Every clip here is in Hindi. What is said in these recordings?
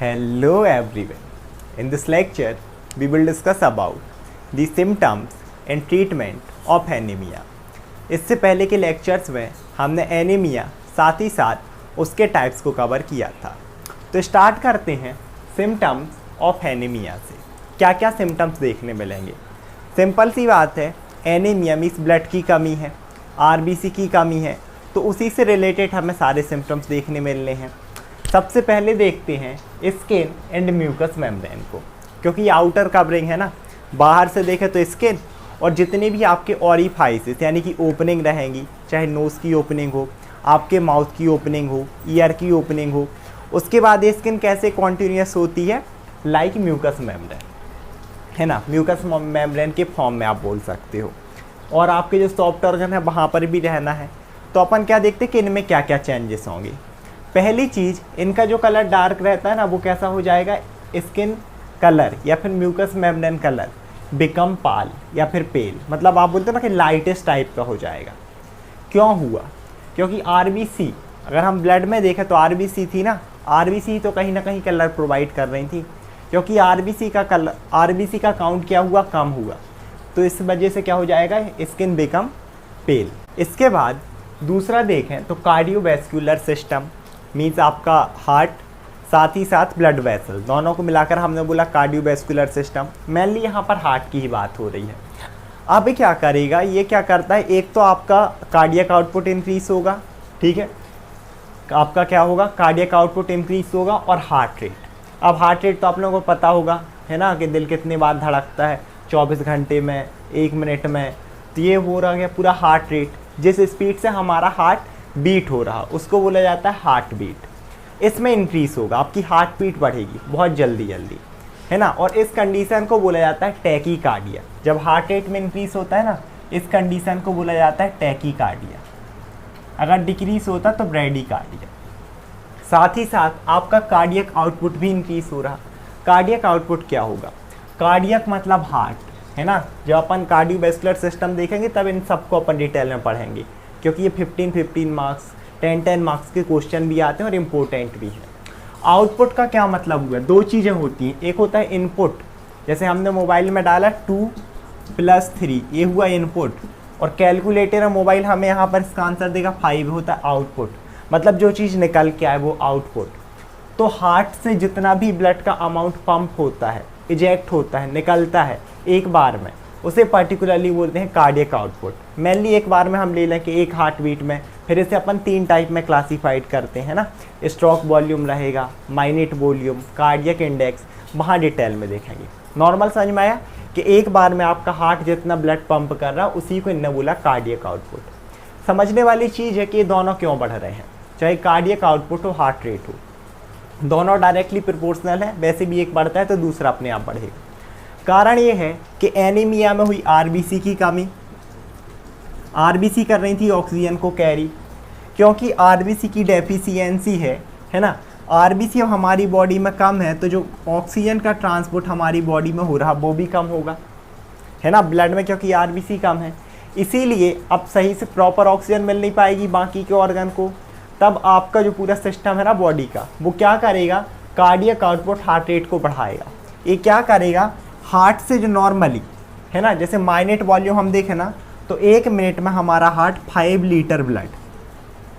Hello everyone. In this lecture, we will discuss about the symptoms and treatment of anemia. इससे पहले के लेक्चर्स में हमने एनीमिया साथ ही साथ उसके टाइप्स को कवर किया था। तो स्टार्ट करते हैं सिम्टम्स ऑफ एनीमिया से। क्या क्या सिम्टम्स देखने मिलेंगे? सिंपल सी बात है, एनीमिया मीन्स ब्लड की कमी है, आरबीसी की कमी है, तो उसी से रिलेटेड हमें सारे सिम्टम्स देखने मिलने हैं। सबसे पहले देखते हैं स्किन एंड म्यूकस मेम्ब्रेन को, क्योंकि आउटर कवरिंग है ना, बाहर से देखें तो स्किन और जितने भी आपके ऑरिफाइसेस यानी कि ओपनिंग रहेंगी, चाहे नोज़ की ओपनिंग हो, आपके माउथ की ओपनिंग हो, ईयर की ओपनिंग हो, उसके बाद ये स्किन कैसे कॉन्टिन्यूस होती है, लाइक म्यूकस मेम्ब्रेन है ना, म्यूकस मेम्ब्रेन के फॉर्म में आप बोल सकते हो। और आपके जो सॉफ्ट ऑर्गन है वहाँ पर भी रहना है। तो अपन क्या देखते हैं कि इनमें क्या क्या चेंजेस होंगे। पहली चीज़, इनका जो कलर डार्क रहता है ना, वो कैसा हो जाएगा, स्किन कलर या फिर म्यूकस मेम्ब्रेन कलर बिकम पाल या फिर पेल, मतलब आप बोलते हो ना कि लाइटेस्ट टाइप का हो जाएगा। क्यों हुआ? क्योंकि आरबीसी, अगर हम ब्लड में देखें तो आरबीसी थी ना, आरबीसी तो कहीं ना कहीं कलर प्रोवाइड कर रही थी, क्योंकि आरबीसी का काउंट क्या हुआ, कम हुआ, तो इस वजह से क्या हो जाएगा, स्किन बिकम पेल। इसके बाद दूसरा देखें तो कार्डियोवैस्कुलर सिस्टम मीन्स आपका हार्ट साथ ही साथ ब्लड वेसल, दोनों को मिलाकर हमने बोला कार्डियोवैस्कुलर सिस्टम। मेनली यहाँ पर हार्ट की ही बात हो रही है। अब क्या करेगा, ये क्या करता है, एक तो आपका कार्डियक आउटपुट इंक्रीज होगा, ठीक है, आपका क्या होगा, कार्डियक आउटपुट इंक्रीज होगा, और हार्ट रेट। अब हार्ट रेट तो आप लोगों को पता होगा है ना, कि दिल कितनी बार धड़कता है 24 घंटे में, 1 मिनट में, तो ये हो रहा है पूरा हार्ट रेट। जिस स्पीड से हमारा हार्ट बीट हो रहा उसको बोला जाता है हार्ट बीट। इसमें इंक्रीज होगा, आपकी हार्ट बीट बढ़ेगी बहुत जल्दी है ना, और इस कंडीशन को बोला जाता है टैकीकार्डिया। जब हार्ट रेट में इंक्रीज होता है ना, इस कंडीशन को बोला जाता है टैकीकार्डिया। अगर डिक्रीज होता तो ब्रैडीकार्डिया। साथ ही साथ आपका कार्डियक आउटपुट भी इंक्रीज हो रहा। कार्डियक आउटपुट क्या होगा, कार्डियक मतलब हार्ट है ना। जब अपन कार्डियोवैस्कुलर सिस्टम देखेंगे तब इन सबको अपन डिटेल में पढ़ेंगे, क्योंकि ये 15 मार्क्स 10 मार्क्स के क्वेश्चन भी आते हैं और इम्पोर्टेंट भी है। आउटपुट का क्या मतलब हुआ, दो चीज़ें होती हैं, एक होता है इनपुट, जैसे हमने मोबाइल में डाला 2 + 3, ये हुआ इनपुट, और कैलकुलेटर और मोबाइल हमें यहाँ पर इसका आंसर देगा 5, होता है आउटपुट, मतलब जो चीज़ निकल के आए वो आउटपुट। तो हार्ट से जितना भी ब्लड का अमाउंट पंप होता है, इजेक्ट होता है, निकलता है एक बार में, उसे पर्टिकुलरली बोलते हैं कार्डियक आउटपुट। मेनली एक बार में हम ले लें कि एक हार्ट बीट में, फिर इसे अपन 3 टाइप में क्लासीफाइड करते हैं ना, स्ट्रोक वॉल्यूम रहेगा, माइनट वॉल्यूम, कार्डियक इंडेक्स, वहाँ डिटेल में देखेंगे। नॉर्मल समझ में आया कि एक बार में आपका हार्ट जितना ब्लड पंप कर रहा उसी को इन्होंने बोला कार्डियक आउटपुट। समझने वाली चीज़ है कि ये दोनों क्यों बढ़ रहे हैं, चाहे कार्डियक आउटपुट हो, हार्ट रेट हो, दोनों डायरेक्टली प्रोपोर्शनल है, वैसे भी एक बढ़ता है तो दूसरा अपने आप बढ़ेगा। कारण ये है कि एनीमिया में हुई आरबीसी की कमी, आरबीसी कर रही थी ऑक्सीजन को कैरी, क्योंकि आरबीसी की डेफिशिएंसी है ना, आरबीसी अब हमारी बॉडी में कम है, तो जो ऑक्सीजन का ट्रांसपोर्ट हमारी बॉडी में हो रहा वो भी कम होगा है ना, ब्लड में, क्योंकि आरबीसी कम है, इसीलिए अब सही से प्रॉपर ऑक्सीजन मिल नहीं पाएगी बाकी के ऑर्गन को। तब आपका जो पूरा सिस्टम है ना बॉडी का, वो क्या करेगा, कार्डियक आउटपुट हार्ट रेट को बढ़ाएगा। ये क्या करेगा, हार्ट से जो नॉर्मली है ना, जैसे माइनट वॉल्यूम हम देखें ना, तो 1 मिनट में हमारा heart 5 litre blood,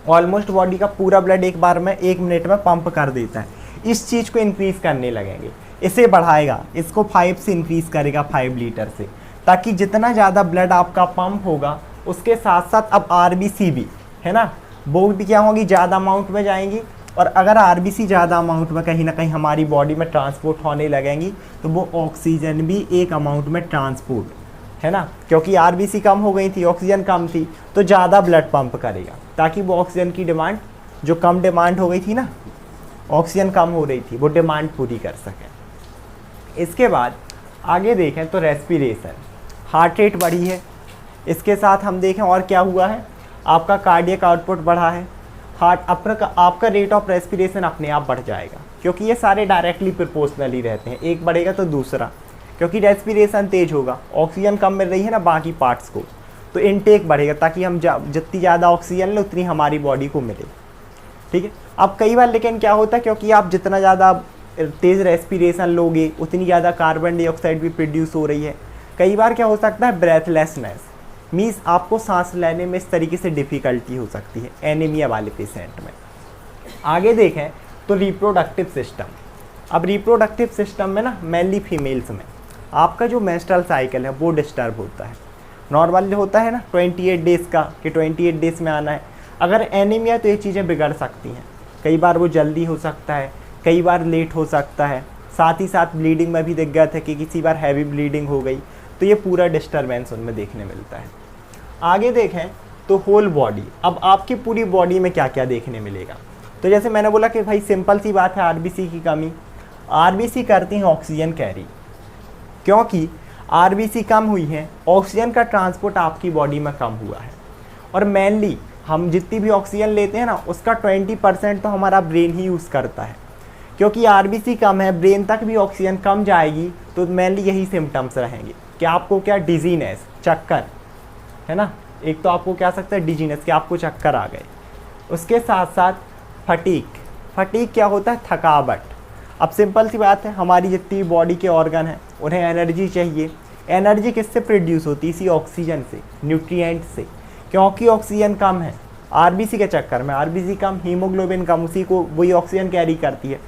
almost body का पूरा ब्लड एक बार में 1 मिनट में पंप कर देता है। इस चीज़ को इंक्रीज़ करने लगेंगे, इसे बढ़ाएगा, इसको 5 से इंक्रीज़ करेगा 5 लीटर से, ताकि जितना ज़्यादा ब्लड आपका पंप होगा उसके साथ साथ अब आरबीसी भी है ना, वो भी क्या होगी, ज़्यादा अमाउंट में जाएंगी। और अगर आरबीसी ज़्यादा अमाउंट में कहीं ना कहीं हमारी बॉडी में ट्रांसपोर्ट होने लगेंगी, तो वो ऑक्सीजन भी एक अमाउंट में ट्रांसपोर्ट है ना, क्योंकि आरबीसी कम हो गई थी, ऑक्सीजन कम थी, तो ज़्यादा ब्लड पंप करेगा, ताकि वो ऑक्सीजन की डिमांड, जो कम डिमांड हो गई थी ना, ऑक्सीजन कम हो रही थी, वो डिमांड पूरी कर सकें। इसके बाद आगे देखें तो रेस्पिरेशन, हार्ट रेट बढ़ी है, इसके साथ हम देखें और क्या हुआ है, आपका कार्डियक आउटपुट बढ़ा है, हार्ट आपका रेट ऑफ रेस्पिरेशन अपने आप बढ़ जाएगा, क्योंकि ये सारे डायरेक्टली प्रोपोर्शनली रहते हैं, एक बढ़ेगा तो दूसरा, क्योंकि रेस्पिरेशन तेज होगा, ऑक्सीजन कम मिल रही है ना बाकी पार्ट्स को, तो इनटेक बढ़ेगा, ताकि हम जितनी ज़्यादा ऑक्सीजन लें उतनी हमारी बॉडी को मिले, ठीक है। अब कई बार लेकिन क्या होता है, क्योंकि आप जितना ज़्यादा तेज़ रेस्पिरेशन लोगे उतनी ज़्यादा कार्बन डाइऑक्साइड भी प्रोड्यूस हो रही है। कई बार क्या हो सकता है, ब्रेथलेसनेस, मीन्स आपको सांस लेने में इस तरीके से डिफ़िकल्टी हो सकती है एनीमिया वाले पेशेंट में। आगे देखें तो रिप्रोडक्टिव सिस्टम। अब रिप्रोडक्टिव सिस्टम में ना मेनली फीमेल्स में आपका जो मेंस्ट्रुअल साइकिल है वो डिस्टर्ब होता है। नॉर्मल होता है ना 28 डेज़ का कि 28 डेज़ में आना है। अगर एनीमिया तो ये चीज़ें बिगड़ सकती हैं, कई बार वो जल्दी हो सकता है, कई बार लेट हो सकता है। साथ ही साथ ब्लीडिंग में भी दिक्कत है कि किसी बार हैवी ब्लीडिंग हो गई, तो ये पूरा डिस्टर्बेंस उनमें देखने मिलता है। आगे देखें तो होल बॉडी। अब आपकी पूरी बॉडी में क्या क्या देखने मिलेगा, तो जैसे मैंने बोला कि भाई सिंपल सी बात है, आरबीसी की कमी। आरबीसी करती हैं ऑक्सीजन कैरी, क्योंकि आरबीसी कम हुई है, ऑक्सीजन का ट्रांसपोर्ट आपकी बॉडी में कम हुआ है। और मेनली हम जितनी भी ऑक्सीजन लेते हैं ना उसका 20% तो हमारा ब्रेन ही यूज़ करता है। क्योंकि आरबीसी कम है, ब्रेन तक भी ऑक्सीजन कम जाएगी, तो मेनली यही सिम्टम्स रहेंगे कि आपको क्या डिजीनेस, चक्कर, है ना। एक तो आपको क्या सकता है डिजीनेस कि आपको चक्कर आ गए, उसके साथ साथ फटीक क्या होता है, थकावट। अब सिंपल सी बात है, हमारी जितनी बॉडी के ऑर्गन हैं उन्हें एनर्जी चाहिए। एनर्जी किससे प्रोड्यूस होती है, इसी ऑक्सीजन से, न्यूट्रिएंट से। क्योंकि ऑक्सीजन कम है आरबीसी के चक्कर में, आरबीसी कम, हीमोग्लोबिन कम, उसी को वही ऑक्सीजन कैरी करती है।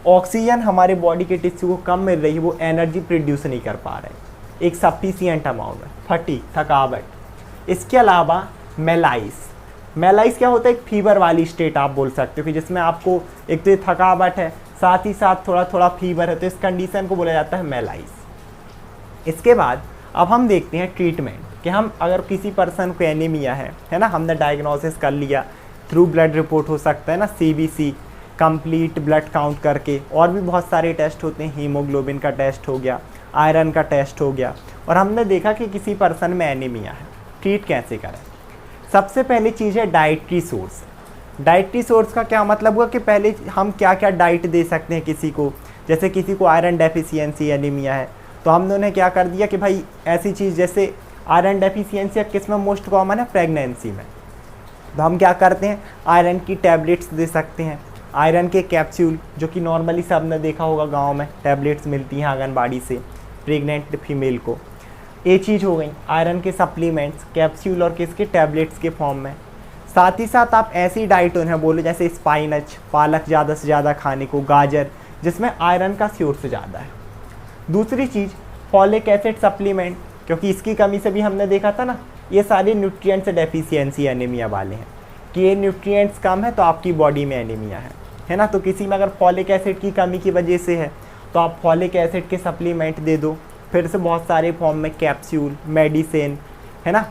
ऑक्सीजन हमारे बॉडी के टिश्यू को कम मिल रही है, वो एनर्जी प्रोड्यूस नहीं कर पा रहे एक सफिशिएंट अमाउंट में, फटीग, थकावट। इसके अलावा मेलाइस क्या होता है, एक फीवर वाली स्टेट आप बोल सकते हो कि जिसमें आपको एक तो ये थकावट है, साथ ही साथ थोड़ा थोड़ा फीवर है, तो इस कंडीशन को बोला जाता है मेलाइस। इसके बाद अब हम देखते हैं ट्रीटमेंट कि हम अगर किसी पर्सन को एनीमिया है ना, हमने डायग्नोसिस कर लिया, थ्रू ब्लड रिपोर्ट हो सकता है ना, सीबीसी, कंप्लीट ब्लड काउंट करके, और भी बहुत सारे टेस्ट होते हैं, हीमोग्लोबिन का टेस्ट हो गया, आयरन का टेस्ट हो गया, और हमने देखा कि किसी पर्सन में एनीमिया है। ट्रीट कैसे करें, सबसे पहली चीज़ है डाइटरी सोर्स। डाइटरी सोर्स का क्या मतलब हुआ कि पहले हम क्या क्या डाइट दे सकते हैं किसी को। जैसे किसी को आयरन डेफिशिएंसी एनीमिया है, तो हमने उन्हें क्या कर दिया कि भाई ऐसी चीज़, जैसे आयरन डेफिशिएंसी किस में मोस्ट कॉमन है, प्रेगनेंसी में, तो हम क्या करते हैं आयरन की टैबलेट्स दे सकते हैं, आयरन के कैप्सूल, जो कि नॉर्मली सब ने देखा होगा गांव में टैबलेट्स मिलती हैं आंगनबाड़ी से प्रेग्नेंट फीमेल को। ये चीज़ हो गई आयरन के सप्लीमेंट्स, कैप्सूल और किसके, टैबलेट्स के फॉर्म में। साथ ही साथ आप ऐसी डाइट उन्हें बोलो जैसे स्पाइनच, पालक ज़्यादा से ज़्यादा खाने को, गाजर, जिसमें आयरन का सोर्स ज़्यादा है। दूसरी चीज़ फॉलिक एसिड सप्लीमेंट, क्योंकि इसकी कमी से भी हमने देखा था ना, ये सारे न्यूट्रिएंट्स डेफिशिएंसी एनीमिया वाले हैं कि ये न्यूट्रिएंट्स कम है तो आपकी बॉडी में एनीमिया है ना। तो किसी में अगर फॉलिक एसिड की कमी की वजह से है तो आप फॉलिक एसिड के सप्लीमेंट दे दो, फिर से बहुत सारे फॉर्म में, कैप्सूल, मेडिसिन, है ना,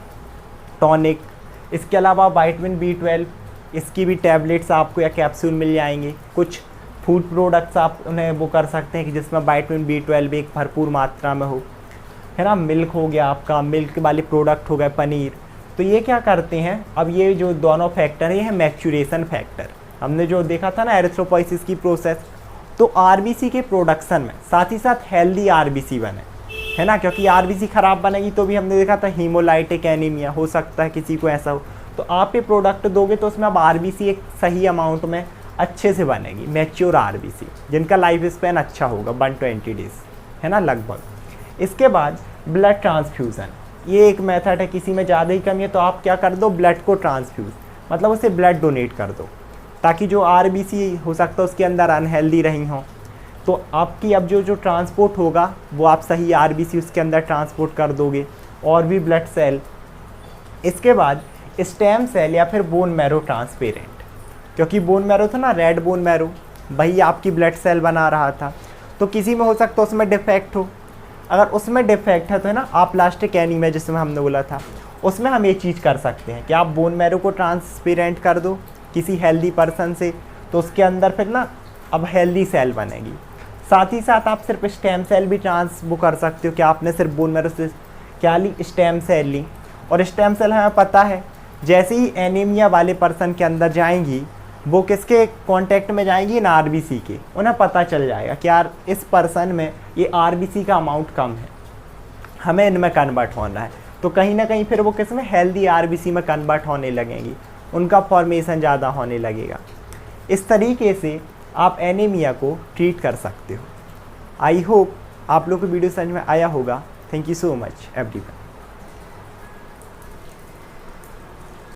टॉनिक। इसके अलावा विटामिन B12, इसकी भी टैबलेट्स आपको या कैप्सूल मिल जाएंगे। कुछ फूड प्रोडक्ट्स आप उन्हें वो कर सकते हैं कि जिसमें विटामिन B12 एक भरपूर मात्रा में हो, है ना। मिल्क हो गया आपका, मिल्क वाले प्रोडक्ट हो गए, पनीर। तो ये क्या करते हैं, अब ये जो दोनों फैक्टर है, ये है मैच्योरेशन फैक्टर। हमने जो देखा था ना एरिथ्रोपोइसिस की प्रोसेस, तो आरबीसी के प्रोडक्शन में साथ ही साथ हेल्दी आरबीसी बने, है ना। क्योंकि आरबीसी ख़राब बनेगी तो भी हमने देखा था हीमोलाइटिक एनीमिया हो सकता है किसी को ऐसा हो। तो आप ये प्रोडक्ट दोगे तो उसमें अब आरबीसी एक सही अमाउंट में अच्छे से बनेगी, मैच्योर आरबीसी, जिनका लाइफ स्पैन अच्छा होगा 120 डेज़, है ना, लगभग। इसके बाद ब्लड ट्रांसफ्यूज़न, ये एक मेथड है, किसी में ज़्यादा ही कमी है तो आप क्या कर दो, ब्लड को ट्रांसफ्यूज़, मतलब उसे ब्लड डोनेट कर दो, ताकि जो आरबीसी हो सकता है उसके अंदर अनहेल्दी रही हों, तो आपकी अब जो ट्रांसपोर्ट होगा वो आप सही आरबीसी उसके अंदर ट्रांसपोर्ट कर दोगे, और भी ब्लड सेल। इसके बाद स्टेम सेल या फिर बोन मैरो ट्रांसपेरेंट, क्योंकि बोन मैरो था ना, रेड बोन मैरो, वही आपकी ब्लड सेल बना रहा था। तो किसी में हो सकता है उसमें डिफेक्ट हो, अगर उसमें डिफेक्ट है तो है ना अप्लास्टिक एनीमिया जिसमें हमने बोला था, उसमें हम ये चीज़ कर सकते हैं कि आप बोन मैरो को ट्रांसपेरेंट कर दो किसी हेल्दी पर्सन से, तो उसके अंदर फिर ना अब हेल्दी सेल बनेगी। साथ ही साथ आप सिर्फ स्टेम सेल भी वो कर सकते हो कि आपने सिर्फ बोन मैरो से क्या ली, स्टेम सेल ली। और स्टेम सेल हमें पता है जैसे ही एनीमिया वाले पर्सन के अंदर जाएंगी, वो किसके कांटेक्ट में जाएंगी ना, आरबीसी के, उन्हें पता चल जाएगा कि यार इस पर्सन में ये आरबीसी का अमाउंट कम है, हमें इनमें कन्वर्ट होना है। तो कहीं ना कहीं फिर वो किस में, हेल्दी आरबीसी में कन्वर्ट होने लगेंगी, उनका फॉर्मेशन ज़्यादा होने लगेगा। इस तरीके से आप एनीमिया को ट्रीट कर सकते हो। आई होप आप लोग को वीडियो समझ में आया होगा। Thank you so much everyone.